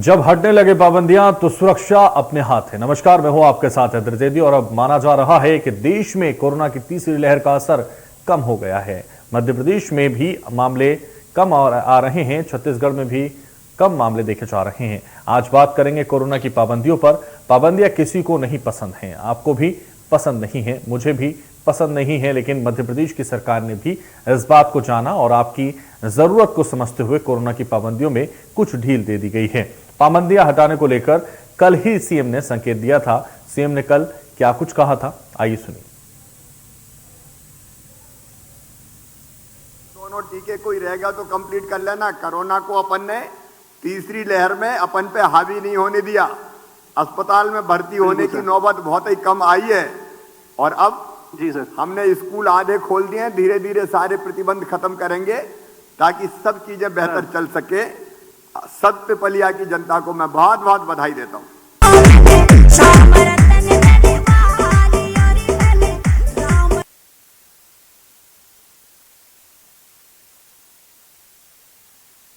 जब हटने लगे पाबंदियां तो सुरक्षा अपने हाथ है। नमस्कार, मैं हूं आपके साथ हैदर जैदी। और अब माना जा रहा है कि देश में कोरोना की तीसरी लहर का असर कम हो गया है। मध्य प्रदेश में भी मामले कम आ रहे हैं, छत्तीसगढ़ में भी कम मामले देखे जा रहे हैं। आज बात करेंगे कोरोना की पाबंदियों पर। पाबंदियां किसी को नहीं पसंद हैं, आपको भी पसंद नहीं है, मुझे भी पसंद नहीं है, लेकिन मध्य प्रदेश की सरकार ने भी इस बात को जाना और आपकी जरूरत को समझते हुए कोरोना की पाबंदियों में कुछ ढील दे दी गई है। पाबंदियां हटाने को लेकर कल ही सीएम ने संकेत दिया था। सीएम ने कल क्या कुछ कहा था, आइए सुनिए। दोनों टीके कोई रहेगा तो कंप्लीट कर लेना। कोरोना को अपन ने तीसरी लहर में अपन पे हावी नहीं होने दिया। अस्पताल में भर्ती होने की नौबत बहुत ही कम आई है। और अब जी सर, हमने स्कूल आधे खोल दिए हैं। धीरे धीरे सारे प्रतिबंध खत्म करेंगे ताकि सब चीजें बेहतर चल सके। सतपलिया की जनता को मैं बहुत बहुत बधाई देता हूं।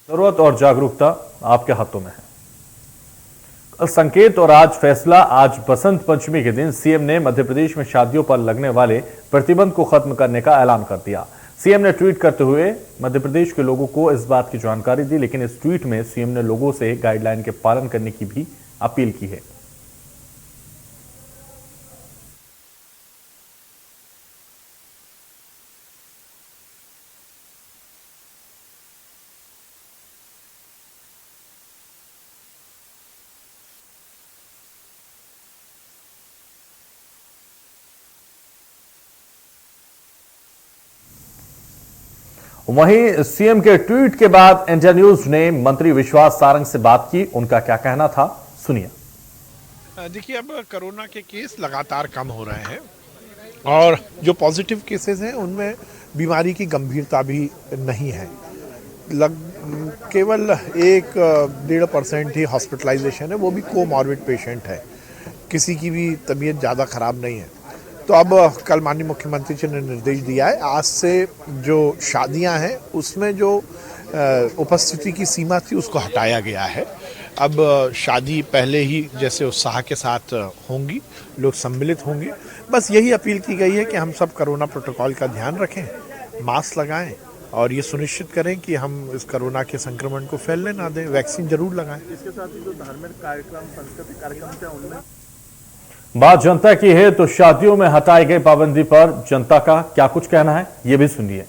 जरूरत और जागरूकता आपके हाथों में है। संकेत और आज फैसला। आज बसंत पंचमी के दिन सीएम ने मध्य प्रदेश में शादियों पर लगने वाले प्रतिबंध को खत्म करने का ऐलान कर दिया। सीएम ने ट्वीट करते हुए मध्य प्रदेश के लोगों को इस बात की जानकारी दी, लेकिन इस ट्वीट में सीएम ने लोगों से गाइडलाइन के पालन करने की भी अपील की है। वहीं सीएम के ट्वीट के बाद इंडिया न्यूज ने मंत्री विश्वास सारंग से बात की। उनका क्या कहना था, सुनिए। देखिए, अब कोरोना के केस लगातार कम हो रहे हैं और जो पॉजिटिव केसेस हैं उनमें बीमारी की गंभीरता भी नहीं है। केवल 1-1.5% ही हॉस्पिटलाइजेशन है, वो भी कोमॉर्बिड पेशेंट है। किसी की भी तबीयत ज़्यादा खराब नहीं है। तो अब कल माननीय मुख्यमंत्री जी ने निर्देश दिया है, आज से जो शादियां हैं उसमें जो उपस्थिति की सीमा थी उसको हटाया गया है। अब शादी पहले ही जैसे उत्साह के साथ होंगी, लोग सम्मिलित होंगे। बस यही अपील की गई है कि हम सब कोरोना प्रोटोकॉल का ध्यान रखें, मास्क लगाएं और ये सुनिश्चित करें कि हम इस कोरोना के संक्रमण को फैलने ना दें। वैक्सीन जरूर लगाएं। इसके साथ ही जो धार्मिक कार्यक्रम, सांस्कृतिक कार्यक्रम थे उनमें बात जनता की है, तो शादियों में हटाई गई पाबंदी पर जनता का क्या कुछ कहना है, ये भी सुनिए।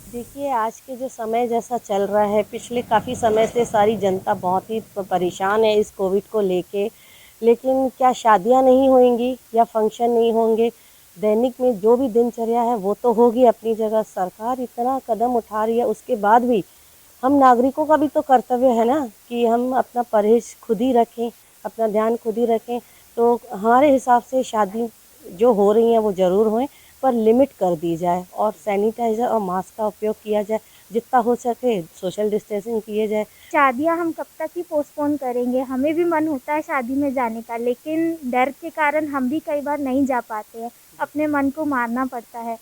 देखिए, आज के जो समय जैसा चल रहा है, पिछले काफ़ी समय से सारी जनता बहुत ही परेशान है इस कोविड को लेके। लेकिन क्या शादियां नहीं होंगी या फंक्शन नहीं होंगे? दैनिक में जो भी दिनचर्या है वो तो होगी अपनी जगह। सरकार इतना कदम उठा रही है, उसके बाद भी हम नागरिकों का भी तो कर्तव्य है ना कि हम अपना परहेज खुद ही रखें, अपना ध्यान खुद ही रखें। तो हमारे हिसाब से शादी जो हो रही हैं वो ज़रूर हों, पर लिमिट कर दी जाए और सैनिटाइज़र और मास्क का उपयोग किया जाए। जितना हो सके सोशल डिस्टेंसिंग किए जाए। शादियां हम कब तक ही पोस्टपोन करेंगे? हमें भी मन होता है शादी में जाने का, लेकिन डर के कारण हम भी कई बार नहीं जा पाते हैं। अपने मन को मारना पड़ता है।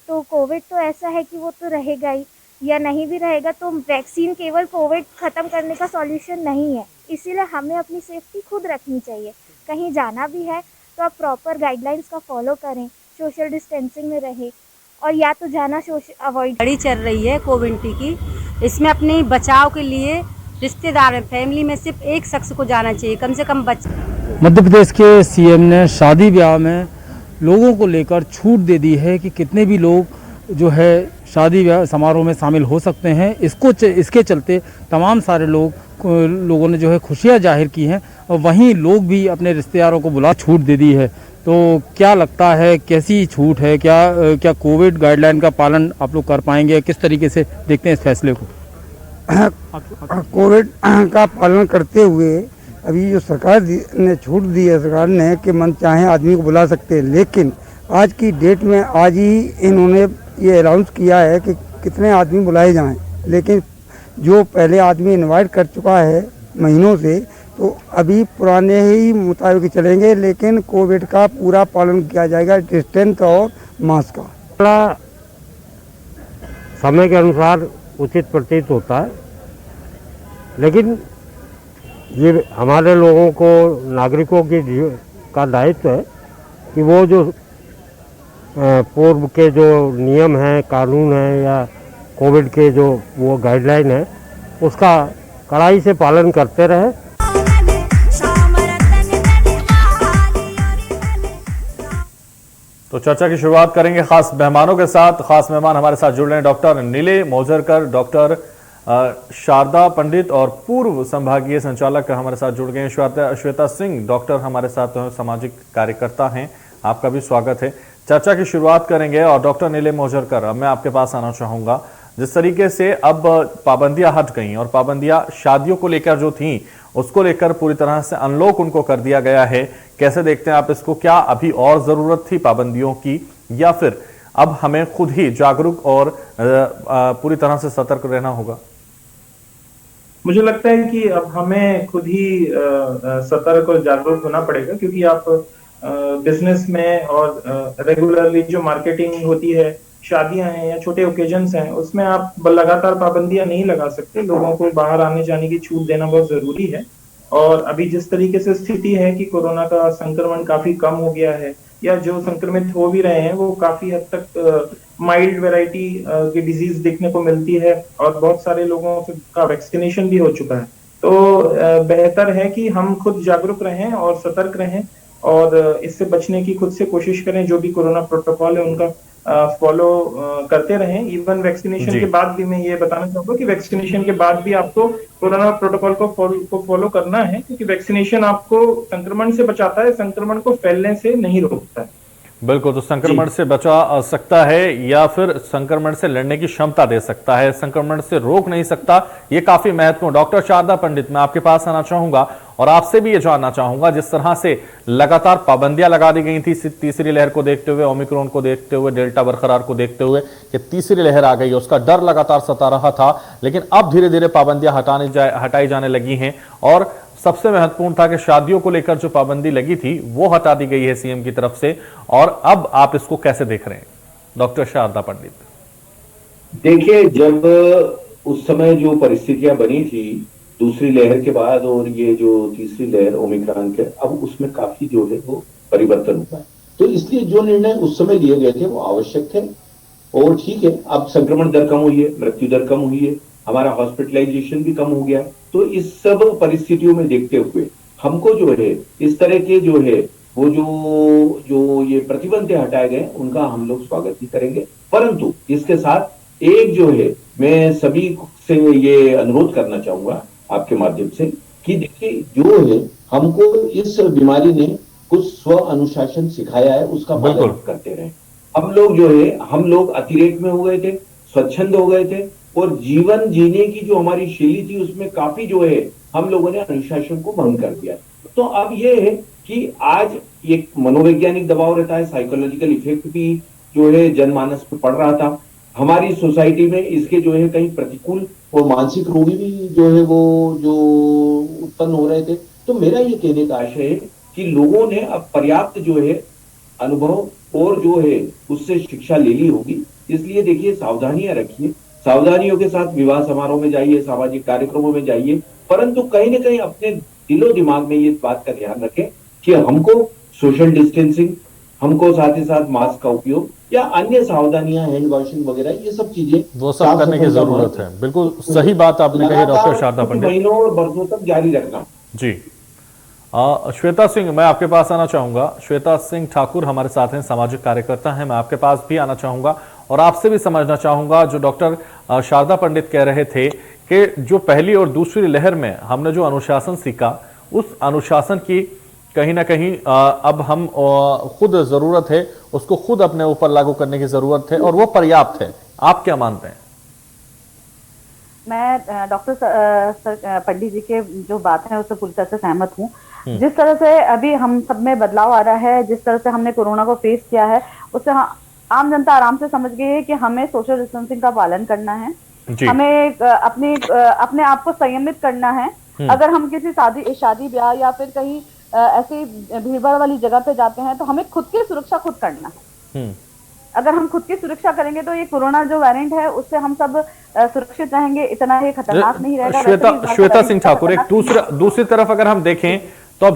तो कोविड तो ऐसा है कि वो तो रहेगा ही, या नहीं भी रहेगा तो वैक्सीन केवल कोविड ख़त्म करने का सॉल्यूशन नहीं है। इसीलिए हमें अपनी सेफ्टी खुद रखनी चाहिए। कहीं जाना भी है तो आप प्रॉपर गाइडलाइंस का फॉलो करें, सोशल डिस्टेंसिंग में रहें और या तो जाना अवॉइड। बड़ी चल रही है कोविड की, इसमें अपने बचाव के लिए रिश्तेदार फैमिली में सिर्फ एक शख्स को जाना चाहिए, कम से कम मध्य प्रदेश के सीएम ने शादी ब्याह में लोगों को लेकर छूट दे दी है कि कितने भी लोग जो है शादी ब्याह समारोह में शामिल हो सकते हैं। इसके चलते तमाम सारे लोगों ने जो है खुशियां जाहिर की हैं और वहीं लोग भी अपने रिश्तेदारों को बुला छूट दे दी है। तो क्या लगता है, कैसी छूट है? क्या कोविड गाइडलाइन का पालन आप लोग कर पाएंगे? किस तरीके से देखते हैं इस फैसले को? कोविड का पालन करते हुए अभी जो सरकार ने छूट दी है, सरकार ने कि मन चाहे आदमी को बुला सकते हैं, लेकिन आज की डेट में आज ही इन्होंने ये अनाउंस किया है कि कितने आदमी बुलाए जाएं। लेकिन जो पहले आदमी इनवाइट कर चुका है महीनों से, तो अभी पुराने ही मुताबिक चलेंगे, लेकिन कोविड का पूरा पालन किया जाएगा, डिस्टेंस और मास्क का। समय के अनुसार उचित प्रतीत होता है, लेकिन ये हमारे लोगों को, नागरिकों का दायित्व है कि वो जो पूर्व के जो नियम हैं, कानून हैं या कोविड के जो वो गाइडलाइन है, उसका कड़ाई से पालन करते रहे। तो चर्चा की शुरुआत करेंगे खास मेहमानों के साथ। खास मेहमान हमारे साथ जुड़ रहे हैं डॉक्टर नीले मौजरकर, डॉक्टर शारदा पंडित और पूर्व संभागीय संचालक हमारे साथ जुड़ गए हैं श्वेता सिंह। डॉक्टर हमारे साथ सामाजिक कार्यकर्ता हैं, आपका भी स्वागत है। चर्चा की शुरुआत करेंगे और डॉक्टर नीले मौजरकर, अब मैं आपके पास आना चाहूंगा। जिस तरीके से अब पाबंदियां हट गई और पाबंदियां शादियों को लेकर जो थी उसको लेकर पूरी तरह से अनलॉक उनको कर दिया गया है, कैसे देखते हैं आप इसको? क्या अभी और जरूरत थी पाबंदियों की, या फिर अब हमें खुद ही जागरूक और पूरी तरह से सतर्क रहना होगा? मुझे लगता है कि अब हमें खुद ही सतर्क और जागरूक होना पड़ेगा, क्योंकि आप बिजनेस में और रेगुलरली जो मार्केटिंग होती है, शादियां हैं या छोटे ओकेजन्स हैं, उसमें आप लगातार पाबंदियां नहीं लगा सकते। लोगों को बाहर आने जाने की छूट देना बहुत जरूरी है। और अभी जिस तरीके से स्थिति है कि कोरोना का संक्रमण काफी कम हो गया है, या जो संक्रमित हो भी रहे हैं वो काफी हद तक माइल्ड वैरायटी की डिजीज देखने को मिलती है, और बहुत सारे लोगों का वैक्सीनेशन भी हो चुका है। तो बेहतर है कि हम खुद जागरूक रहें और सतर्क रहें, और इससे बचने की खुद से कोशिश करें। जो भी कोरोना प्रोटोकॉल है उनका फॉलो करते रहें। इवन वैक्सीनेशन के बाद भी मैं ये बताना चाहूंगा कि वैक्सीनेशन के बाद भी आपको कोरोना प्रोटोकॉल को फॉलो करना है, क्योंकि वैक्सीनेशन आपको संक्रमण से बचाता है, संक्रमण को फैलने से नहीं रोकता है। बिल्कुल, तो संक्रमण से बचा सकता है या फिर संक्रमण से लड़ने की क्षमता दे सकता है, संक्रमण से रोक नहीं सकता। ये काफी महत्वपूर्ण। डॉक्टर शारदा पंडित, मैं आपके पास आना चाहूंगा और आपसे भी ये जानना चाहूंगा, जिस तरह से लगातार पाबंदियां लगा दी गई थी तीसरी लहर को देखते हुए, ओमिक्रॉन को देखते हुए, डेल्टा बरकरार को देखते हुए कि तीसरी लहर आ गई, उसका डर लगातार सता रहा था, लेकिन अब धीरे धीरे पाबंदियां हटाई जाने लगी हैं। और सबसे महत्वपूर्ण था कि शादियों को लेकर जो पाबंदी लगी थी वो हटा दी गई है सीएम की तरफ से। और अब आप इसको कैसे देख रहे हैं डॉक्टर शारदा पंडित? देखिए, जब उस समय जो परिस्थितियां बनी थी दूसरी लहर के बाद और ये जो तीसरी लहर ओमिक्रॉन के, अब उसमें काफी जो है वो परिवर्तन हुआ है। तो इसलिए जो निर्णय उस समय लिए गए थे वो आवश्यक थे और ठीक है। अब संक्रमण दर कम हुई है, मृत्यु दर कम हुई है, हमारा हॉस्पिटलाइजेशन भी कम हो गया। तो इस सब परिस्थितियों में देखते हुए हमको जो है इस तरह के जो है वो जो ये प्रतिबंध हटाए गए उनका हम लोग स्वागत ही करेंगे। परंतु इसके साथ एक जो है मैं सभी से ये अनुरोध करना चाहूंगा आपके माध्यम से कि देखिए, जो है हमको इस बीमारी ने कुछ स्व अनुशासन सिखाया है, उसका पालन करते रहे। हम लोग अतिरेक में हो गए थे, स्वच्छंद हो गए थे, और जीवन जीने की जो हमारी शैली थी उसमें काफी जो है हम लोगों ने अनुशासन को भंग कर दिया। तो अब ये है कि आज एक मनोवैज्ञानिक दबाव रहता है, साइकोलॉजिकल इफेक्ट भी जो है जनमानस पे पड़ रहा था। हमारी सोसाइटी में इसके जो है कई प्रतिकूल और मानसिक रोगी भी जो है वो जो उत्पन्न हो रहे थे। तो मेरा ये कहने का आशय है कि लोगों ने अब पर्याप्त जो है अनुभव और जो है उससे शिक्षा ले ली होगी। इसलिए देखिए, सावधानियां रखिए, सावधानियों के साथ विवाह समारोह में जाइए, सामाजिक कार्यक्रमों में जाइए, परंतु कहीं ना कहीं अपने दिलो दिमाग में ये बात का ध्यान रखें कि हमको सोशल डिस्टेंसिंग, हमको साथ ही साथ मास्क का उपयोग या अन्य सावधानियां, हैंड वॉशिंग वगैरह, ये सब चीजें वो सब करने की जरूरत है। बिल्कुल सही बात आपने कही डॉक्टर शारदा पंडित। महीनों और बरसों तक जारी रखना। जी, श्वेता सिंह, मैं आपके पास आना चाहूंगा। श्वेता सिंह ठाकुर हमारे साथ हैं, सामाजिक कार्यकर्ता हैं। मैं आपके पास भी आना चाहूंगा और आपसे भी समझना चाहूंगा, जो डॉक्टर शारदा पंडित कह रहे थे कि जो पहली और दूसरी लहर में हमने जो अनुशासन सीखा, उस अनुशासन की कहीं ना कहीं अब हम खुद जरूरत है, उसको खुद अपने ऊपर लागू करने की जरूरत है और वो पर्याप्त है। आप क्या मानते हैं? मैं डॉक्टर पंडित जी के जो बात है उससे पूरी तरह से सहमत हूँ। जिस तरह से अभी हम सब में बदलाव आ रहा है, जिस तरह से हमने कोरोना को फेस किया है, उससे आम जनता आराम से समझ गई है कि हमें सोशल डिस्टेंसिंग का पालन करना है, हमें अपने आप को संयमित करना है। अगर हम किसी शादी ब्याह या फिर कहीं ऐसी भीड़भाड़ वाली जगह पे जाते हैं तो हमें खुद की सुरक्षा खुद करना है। अगर हम खुद की सुरक्षा करेंगे तो ये कोरोना जो वेरिएंट है उससे हम सब सुरक्षित रहेंगे, इतना ही खतरनाक नहीं रहेगा। श्वेता सिंह ठाकुर, एक दूसरी तरफ अगर हम देखें तो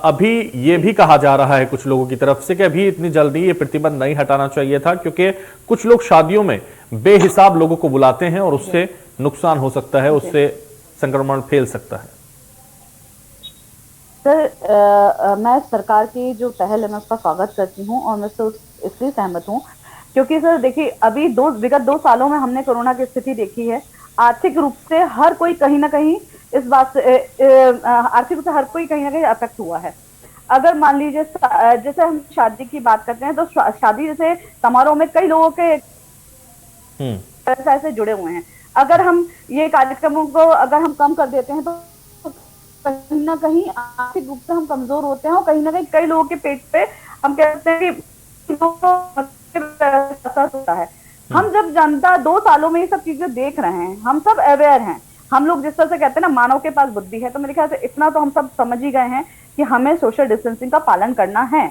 अभी ये भी कहा जा रहा है कुछ लोगों की तरफ से कि अभी इतनी जल्दी ये प्रतिबंध नहीं हटाना चाहिए था, क्योंकि कुछ लोग शादियों में बेहिसाब लोगों को बुलाते हैं और उससे नुकसान हो सकता है, उससे संक्रमण फैल सकता है। सर, मैं सरकार की जो पहल है मैं उसका स्वागत करती हूँ और मैं इसलिए सहमत हूँ क्योंकि सर देखिए, अभी विगत 2 सालों में हमने कोरोना की स्थिति देखी है। आर्थिक रूप से हर कोई कहीं ना कहीं इस बात से आर्थिक रूप से हर कोई कहीं ना कहीं अफेक्ट हुआ है। अगर मान लीजिए जैसे हम शादी की बात करते हैं तो शादी जैसे समारोह में कई लोगों के व्यवसाय से जुड़े हुए हैं। अगर हम ये कार्यक्रमों को अगर हम कम कर देते हैं तो कहीं ना कहीं आर्थिक रूप से हम कमजोर होते हैं और कहीं ना कहीं कई लोगों के पेट पे हम कहते हैं कि असर होता है। हम जब जनता 2 सालों में ये सब चीजें देख रहे हैं, हम सब अवेयर हैं। हम लोग जिस तरह से कहते हैं ना, मानव के पास बुद्धि है, तो मेरे ख्याल से इतना तो हम सब समझ ही गए हैं कि हमें सोशल डिस्टेंसिंग का पालन करना है।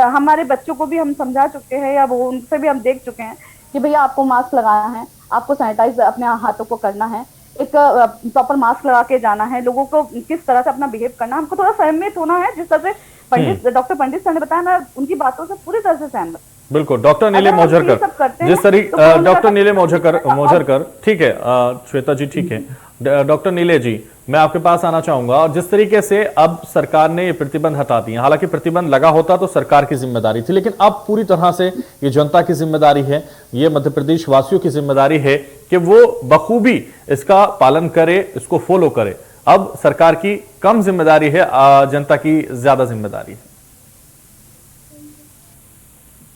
हमारे बच्चों को भी हम समझा चुके हैं या वो उनसे भी हम देख चुके हैं कि भैया आपको मास्क लगाना है, आपको सैनिटाइज अपने हाथों को करना है, एक प्रॉपर मास्क लगा के जाना है, लोगों को किस तरह से अपना बिहेव करना है, हमको थोड़ा सहमत होना है। जिस तरह से डॉक्टर पंडित सर ने बताया, मैं उनकी बातों से पूरी तरह से सहमत। बिल्कुल। डॉक्टर नीले मौजरकर, जिस तरीके डॉक्टर नीले मौजरकर, ठीक है श्वेता जी, ठीक है। डॉक्टर नीले जी, मैं आपके पास आना चाहूंगा। और जिस तरीके से अब सरकार ने ये प्रतिबंध हटा दिए, हालांकि प्रतिबंध लगा होता तो सरकार की जिम्मेदारी थी, लेकिन अब पूरी तरह से ये जनता की जिम्मेदारी है, ये मध्य प्रदेश वासियों की जिम्मेदारी है कि वो बखूबी इसका पालन करे, इसको फॉलो करे। अब सरकार की कम जिम्मेदारी है, जनता की ज्यादा जिम्मेदारी है।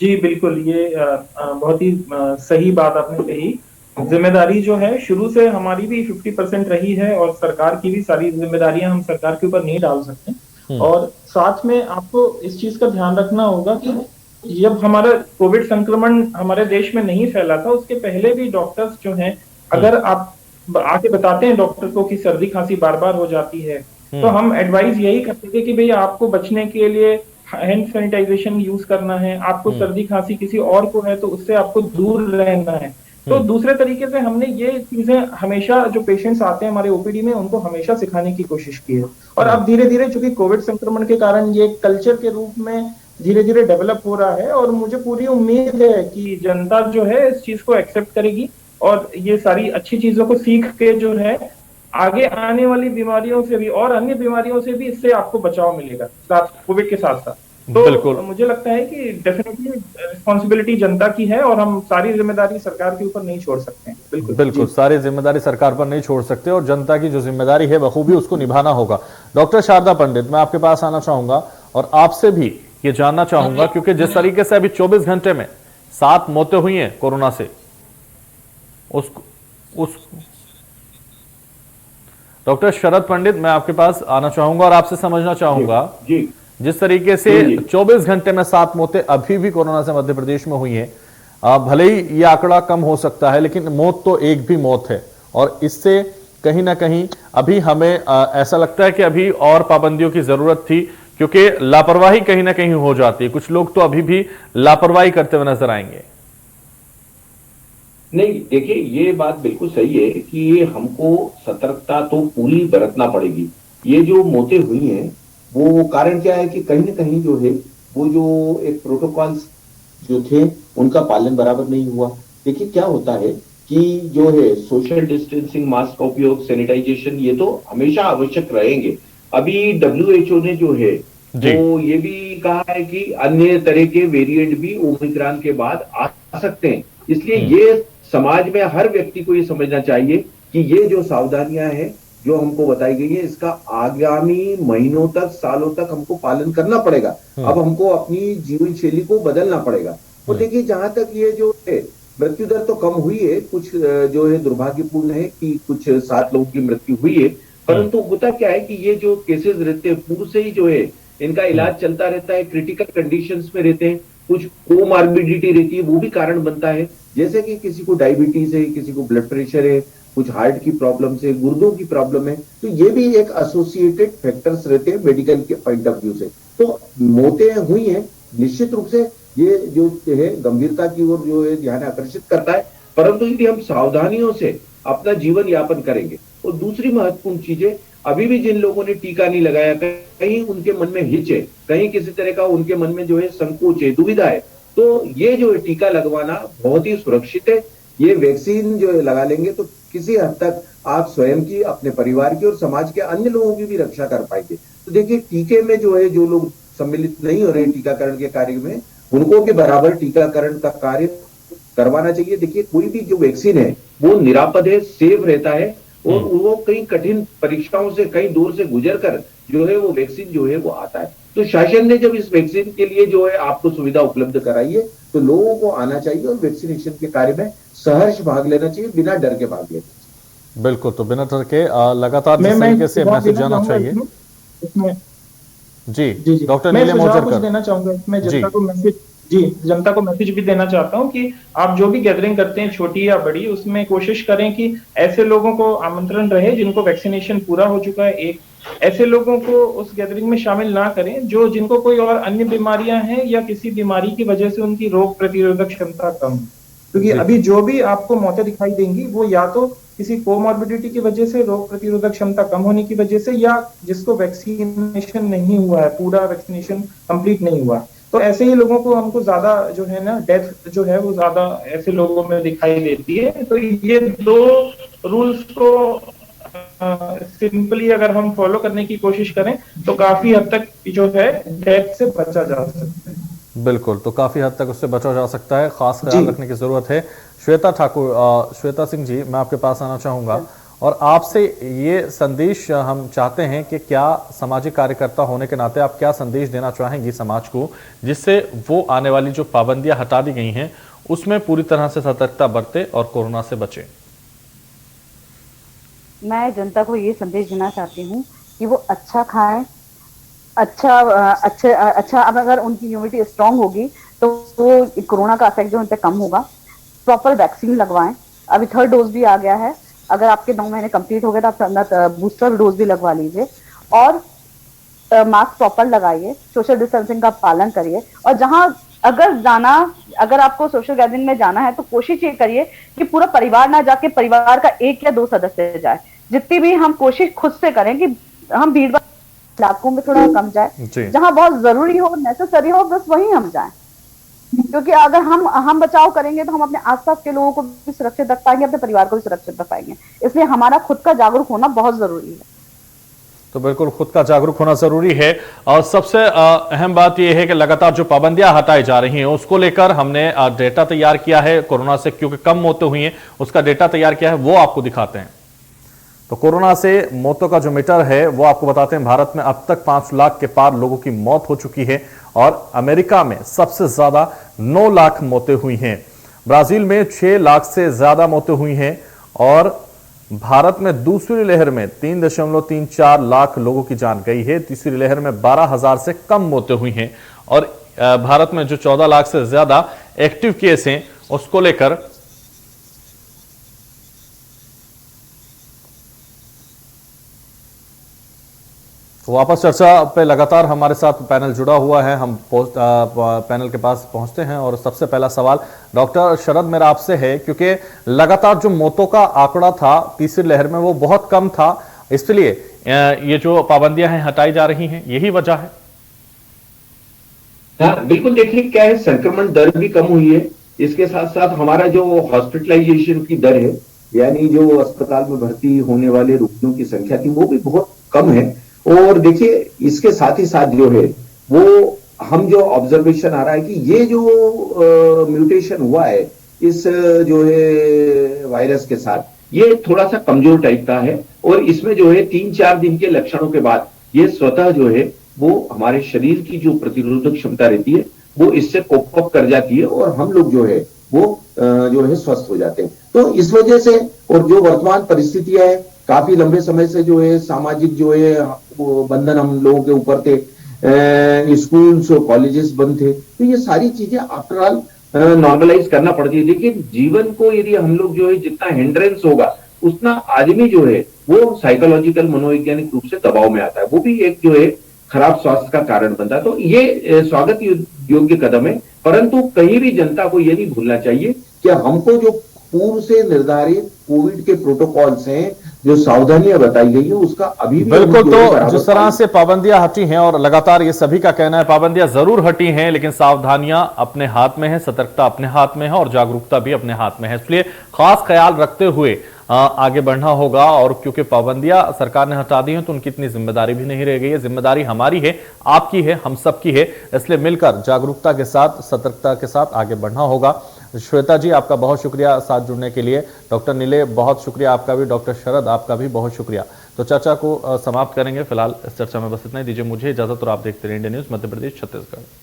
जी बिल्कुल, ये बहुत ही सही बात आपने कही। जिम्मेदारी जो है शुरू से हमारी भी 50% रही है और सरकार की भी सारी जिम्मेदारियां हम सरकार के ऊपर नहीं डाल सकते। और साथ में आपको इस चीज का ध्यान रखना होगा कि जब हमारा कोविड संक्रमण हमारे देश में नहीं फैला था, उसके पहले भी डॉक्टर्स जो हैं, अगर आप आके बताते हैं डॉक्टर को कि सर्दी खांसी बार बार हो जाती है, तो हम एडवाइस यही करते थे कि भैया आपको बचने के लिए हैंड सैनिटाइजेशन यूज करना है, आपको सर्दी खांसी किसी और को है तो उससे आपको दूर रहना है। तो दूसरे तरीके से हमने ये चीजें हमेशा जो पेशेंट्स आते हैं हमारे ओपीडी में, उनको हमेशा सिखाने की कोशिश की है। और अब धीरे धीरे चूंकि कोविड संक्रमण के कारण ये कल्चर के रूप में धीरे धीरे डेवलप हो रहा है और मुझे पूरी उम्मीद है कि जनता जो है इस चीज को एक्सेप्ट करेगी और ये सारी अच्छी चीजों को सीख के जो है आगे आने वाली बीमारियों से भी और अन्य बीमारियों से भी इससे आपको बचाव मिलेगा कोविड के साथ साथ। तो मुझे लगता है कि डेफिनेटली रिस्पॉन्सिबिलिटी जनता की है और हम सारी जिम्मेदारी सरकार के ऊपर नहीं छोड़ सकते हैं। बिल्कुल सारी जिम्मेदारी सरकार पर नहीं छोड़ सकते और जनता की जो जिम्मेदारी है बखूबी उसको निभाना होगा। डॉक्टर शारदा पंडित, मैं आपके पास आना चाहूंगा और आपसे भी ये जानना चाहूंगा, क्योंकि जिस तरीके से अभी 24 घंटे में 7 मौतें हुई हैं कोरोना से, डॉक्टर शरद पंडित, मैं आपके पास आना चाहूंगा और आपसे समझना चाहूंगा जी। जिस तरीके से 24 घंटे में 7 मौतें अभी भी कोरोना से मध्य प्रदेश में हुई हैं। भले ही ये आंकड़ा कम हो सकता है, लेकिन मौत तो एक भी मौत है और इससे कहीं ना कहीं अभी हमें ऐसा लगता है कि अभी और पाबंदियों की जरूरत थी, क्योंकि लापरवाही कहीं ना कहीं हो जाती है। कुछ लोग तो अभी भी लापरवाही करते हुए नजर आएंगे। नहीं, देखिए ये बात बिल्कुल सही है कि हमको सतर्कता तो पूरी बरतना पड़ेगी। ये जो मौतें हुई हैं वो कारण क्या है कि कहीं ना कहीं जो है वो जो एक प्रोटोकॉल्स जो थे उनका पालन बराबर नहीं हुआ। देखिए क्या होता है कि जो है सोशल डिस्टेंसिंग, मास्क का उपयोग, सैनिटाइजेशन, ये तो हमेशा आवश्यक रहेंगे। अभी WHO ने जो है तो ये भी कहा है कि अन्य तरह के वेरिएंट भी ओमिक्रॉन के बाद आ सकते हैं। इसलिए ये समाज में हर व्यक्ति को ये समझना चाहिए कि ये जो सावधानियां हैं जो हमको बताई गई है, इसका आगामी महीनों तक, सालों तक हमको पालन करना पड़ेगा। अब हमको अपनी जीवन शैली को बदलना पड़ेगा। और देखिए जहां तक ये जो है मृत्यु दर तो कम हुई है, कुछ जो है दुर्भाग्यपूर्ण है कि कुछ 7 लोगों की मृत्यु हुई है, परंतु होता क्या है कि ये जो केसेस रहते हैं पूर्व से ही जो है इनका इलाज चलता रहता है, क्रिटिकल कंडीशंस में रहते हैं, कुछ कोमार्बिडिटी रहती है, वो भी कारण बनता है। जैसे कि किसी को डायबिटीज है, किसी को ब्लड प्रेशर है, कुछ हार्ट की प्रॉब्लम से, गुर्दों की प्रॉब्लम है, तो ये भी एक एसोसिएटेड फैक्टर्स रहते हैं मेडिकल के पॉइंट ऑफ व्यू से। तो मौतें हुई हैं, निश्चित रूप से ये जो है गंभीरता की ओर जो है ध्यान आकर्षित करता है। परंतु यदि हम सावधानियों से अपना जीवन यापन करेंगे। और दूसरी महत्वपूर्ण चीज है, अभी भी जिन लोगों ने टीका नहीं लगाया, कहीं उनके मन में हिच है, कहीं किसी तरह का उनके मन में जो है संकोच है, दुविधा है, तो ये जो है टीका लगवाना बहुत ही सुरक्षित है। ये वैक्सीन जो है लगा लेंगे तो किसी हद तक आप स्वयं की, अपने परिवार की और समाज के अन्य लोगों की भी रक्षा कर पाएंगे। तो देखिए, टीके में जो है जो लोग सम्मिलित नहीं हो रहे टीकाकरण के कार्य में, उनको भी बराबर टीकाकरण का कार्य करवाना चाहिए। देखिए, कोई भी जो वैक्सीन है वो निरापद है, सेफ रहता है और वो कई कठिन परीक्षाओं से, कई दौर से गुजर कर जो है वो वैक्सीन जो है वो आता है। तो शासन ने जब इस वैक्सीन के लिए जो है आपको सुविधा उपलब्ध कराई है, तो लोगों को आना चाहिए और वैक्सीनेशन के कार्य में सहर्ष भाग लेना चाहिए, बिना डर के भाग लेना चाहिए। बिल्कुल, तो बिना डर के लगातार जिस तरीके से मैसेज जाना चाहिए। जी डॉक्टर नीलम ओजरकर देना चाहूंगा इसमें जनता को मैसेज भी देना चाहता हूं कि आप जो भी गैदरिंग करते हैं, छोटी या बड़ी, उसमें कोशिश करें कि ऐसे लोगों को आमंत्रण रहे जिनको वैक्सीनेशन पूरा हो चुका है। ऐसे लोगों को उस गैदरिंग में शामिल ना करें जिनको कोई और अन्य बीमारियां हैं या किसी बीमारी की वजह से उनकी रोग प्रतिरोधक क्षमता कम है। क्योंकि अभी जो भी आपको मौतें दिखाई देंगी वो या तो किसी कोमॉर्बिडिटी की वजह से, रोग प्रतिरोधक क्षमता कम होने की वजह से, या जिसको वैक्सीनेशन नहीं हुआ है, पूरा वैक्सीनेशन कंप्लीट नहीं हुआ। तो ऐसे ही लोगों को हमको ज्यादा जो है ना डेथ जो है वो ज्यादा ऐसे लोगों में दिखाई देती है। तो ये दो रूल्स को सिंपली अगर हम फॉलो करने की कोशिश करें तो काफी हद तक जो है डेथ से बचा जा सकता है। बिल्कुल, तो काफी हद तक उससे बचा जा सकता है, खास ख्याल रखने की जरूरत है। श्वेता सिंह जी, मैं आपके पास आना चाहूंगा और आपसे ये संदेश हम चाहते हैं कि क्या सामाजिक कार्यकर्ता होने के नाते आप क्या संदेश देना चाहेंगी समाज को, जिससे वो आने वाली जो पाबंदियां हटा दी गई हैं उसमें पूरी तरह से सतर्कता बरते और कोरोना से बचे। मैं जनता को ये संदेश देना चाहती हूँ कि वो अच्छा खाएं, अच्छा अब अगर उनकी इम्यूनिटी स्ट्रांग होगी तो वो कोरोना का इफेक्ट जो उन पे कम होगा। प्रॉपर वैक्सीन लगवाएं, अभी 3rd डोज भी आ गया है, अगर आपके 9 महीने कंप्लीट हो गए तो आप बूस्टर डोज भी लगवा लीजिए और मास्क प्रॉपर लगाइए, सोशल डिस्टेंसिंग का पालन करिए। और जहां अगर आपको सोशल गैदरिंग में जाना है तो कोशिश ये करिए कि पूरा परिवार ना जाके परिवार का 1 या 2 सदस्य जाए। जितनी भी हम कोशिश खुद से करें कि हम भीड़ इलाकों में थोड़ा कम जाए, जहां बहुत जरूरी हो, नेसेसरी हो, बस वहीं हम जाएं। क्योंकि अगर हम बचाव करेंगे तो हम अपने आसपास के लोगों को भी सुरक्षित रख पाएंगे, अपने परिवार को भी सुरक्षित रख पाएंगे। इसलिए हमारा खुद का जागरूक होना बहुत जरूरी है। तो बिल्कुल खुद का जागरूक होना जरूरी है। और सबसे अहम बात यह है कि लगातार जो पाबंदियां हटाई जा रही हैं उसको लेकर हमने डेटा तैयार किया है। कोरोना से क्योंकि कम मौतें हुई हैं उसका डेटा तैयार किया है, वो आपको दिखाते हैं। तो कोरोना से मौतों का जो मीटर है वो आपको बताते हैं। भारत में अब तक 5 लाख के पार लोगों की मौत हो चुकी है और अमेरिका में सबसे ज्यादा 9 लाख मौतें हुई हैं। ब्राजील में 6 लाख से ज्यादा मौतें हुई हैं और भारत में दूसरी लहर में 3.34 लाख लोगों की जान गई है। तीसरी लहर में 12,000 से कम मौतें हुई हैं और भारत में जो 14 लाख से ज्यादा एक्टिव केस हैं उसको लेकर वापस चर्चा पे लगातार हमारे साथ पैनल जुड़ा हुआ है। हम पैनल के पास पहुंचते हैं और सबसे पहला सवाल डॉक्टर शरद मेरा आपसे है, क्योंकि लगातार जो मौतों का आंकड़ा था तीसरी लहर में वो बहुत कम था, इसलिए ये जो पाबंदियां हैं हटाई जा रही हैं, यही वजह है। हाँ बिल्कुल, देखिए क्या है, संक्रमण दर भी कम हुई है, इसके साथ साथ हमारा जो हॉस्पिटलाइजेशन की दर है, यानी जो अस्पताल में भर्ती होने वाले रोगियों की संख्या थी वो भी बहुत कम है। और देखिए इसके साथ ही साथ जो है वो हम जो ऑब्जर्वेशन आ रहा है कि ये जो म्यूटेशन हुआ है इस जो है वायरस के साथ, ये थोड़ा सा कमजोर टाइप का है और इसमें जो है 3-4 दिन के लक्षणों के बाद ये स्वतः जो है वो हमारे शरीर की जो प्रतिरोधक क्षमता रहती है वो इससे कोप अप कर जाती है और हम लोग जो है वो जो है स्वस्थ हो जाते हैं। तो इस वजह से और जो वर्तमान परिस्थितियां है, काफी लंबे समय से जो है सामाजिक जो है वो बंधन हम लोगों के ऊपर थे, स्कूल्स और कॉलेजेस बंद थे, तो ये सारी चीजें आफ्टर ऑल नॉर्मलाइज करना पड़ती है। लेकिन जीवन को यदि हम लोग जो है जितना हिंड्रेंस होगा उतना आदमी जो है वो साइकोलॉजिकल मनोवैज्ञानिक रूप से दबाव में आता है, वो भी एक जो है खराब स्वास्थ्य का कारण बनता है। तो ये स्वागत योग्य कदम है, परंतु कहीं भी जनता को ये नहीं भूलना चाहिए कि हमको जो पूर्व से निर्धारित कोविड के प्रोटोकॉल्स हैं, जो सावधानियां बताई गई है, उसका अभी भी बिल्कुल। तो जिस तरह से पाबंदियां हटी हैं और लगातार ये सभी का कहना है पाबंदियां जरूर हटी हैं, लेकिन सावधानियां अपने हाथ में है, सतर्कता अपने हाथ में है और जागरूकता भी अपने हाथ में है। इसलिए खास ख्याल रखते हुए आगे बढ़ना होगा। और क्योंकि पाबंदियां सरकार ने हटा दी हैं तो उनकी इतनी जिम्मेदारी भी नहीं रह गई है। जिम्मेदारी हमारी है, आपकी है, हम सबकी है। इसलिए मिलकर जागरूकता के साथ, सतर्कता के साथ आगे बढ़ना होगा। श्वेता जी, आपका बहुत शुक्रिया साथ जुड़ने के लिए। डॉक्टर नीले, बहुत शुक्रिया आपका भी। डॉक्टर शरद, आपका भी बहुत शुक्रिया। तो चर्चा को समाप्त करेंगे। फिलहाल इस चर्चा में बस इतना ही। दीजिए मुझे इजाजत और आप देखते रहिए इंडिया न्यूज मध्य प्रदेश छत्तीसगढ़।